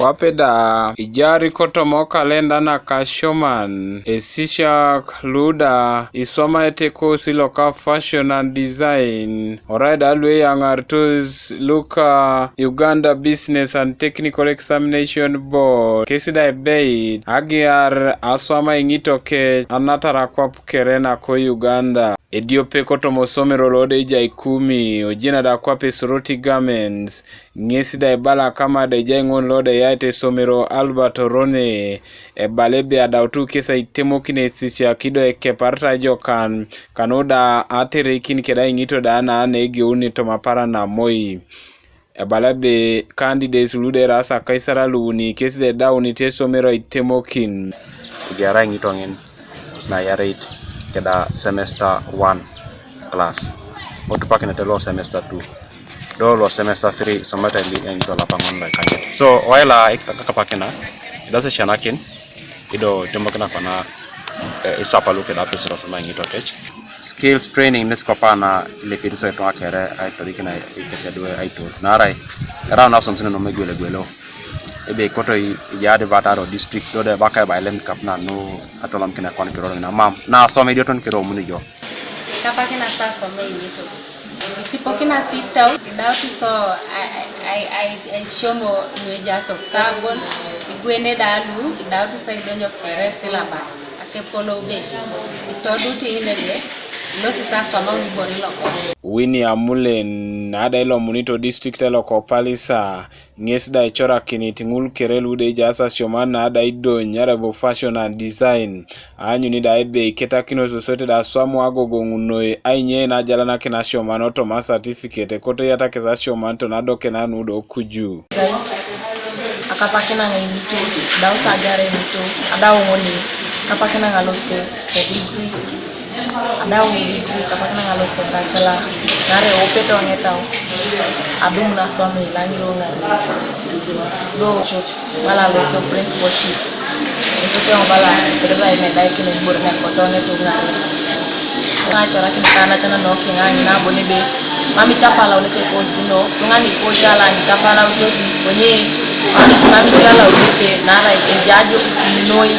Wapeda ijari kotomo kalenda na kashoman esishak luda isoma eteko siloka fashion and design alright alwe yangartus luka Uganda Business and Technical Examination Board kesida beit agiar Aswam Aingito ke anatara kwa kerena ko Uganda Ediope kotomo somero lode ija 10 ojina da kwa pesoroti garments ngesida bala kama da jangon lode yaite somero Albert Rone balebe adautu kesa itemo kine sicha kido ekeparta jokan kanoda atere kini keda Aingito da ana ege uni tomapara na moi balebe candidates lude rasa kaisara luni kesida da unite somero itemo kin biara Aingito ngin na yareit keda semester 1 class otupak na telo semester 2 dolo semester 3 somata li Aingito la pangon by kanye so waila kakapakena dasa shanakin ido tembakena kona isapa luke da pesoro sama Aingito tech skills training nes papana le pediso eto akere ay torikina iketedwe aito narai era na somsina no megwele gwelo ebe koto yade bataro district do de bakay bailem kapna no atolam kina kon kiro na mam na so me dioton kiro muni jo kapake na sasa me Aingito sipokina sita idauti so I shomo nweja so tabon igwene dalu idauti sa idonyo kere syllabus akepolo be itoduti inebe losi sasa mauni borilo Winnie Amulen ada ilo munito district elo ko palisa ngesda ichora kiniti ngul kerelu de jasa shomana ada ido nyarabo fashion and design anyu ni da ebe iketa kino sosote da Aswam agogo ngunoi ainye na jalana kina shomano to ma certificate koto yata keza shomanto na doke na nudo kuju akapakena Aingito dausa agare Aingito ada ngoni kapakena ngaloste degree ada degree kapakena ngaloste bachelor nare opeto ngetao adum na Aswam ilangiro ngari do church mala losto principalship ntoke ngala pedra ine dai kile burne kotone to ngari ngachara kitana chana no kinga na bonibe mami tapala ulete kosino ngani ko chala ni tapala utosi kwenye mami chala ulete nara ejajo kusinoi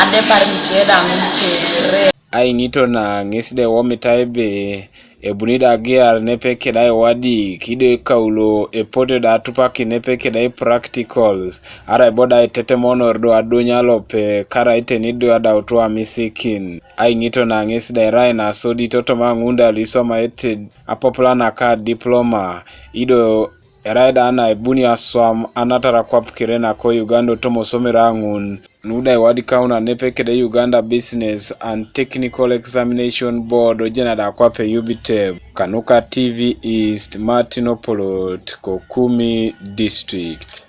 ade parmicheda mke Aingito na ngesde womitaibe ebunida gear nepeke dai wadi kide kaulo epote da tupaki nepeke dai practicals ara boda tete monordo adonyalo pe kara ite nido ada utwa misikin Aingito na ngesde rai na sodi toto mangunda lisoma ete apopulana ka diploma ido eraida ana ebuni Aswam anatara kwa pukirena ko Uganda tomo somera ngun nuda wadi kauna nepeke de Uganda Business and Technical Examination Board ojena da kwa pe UBTEB Kanuka TV East Martinopolot Kokumi District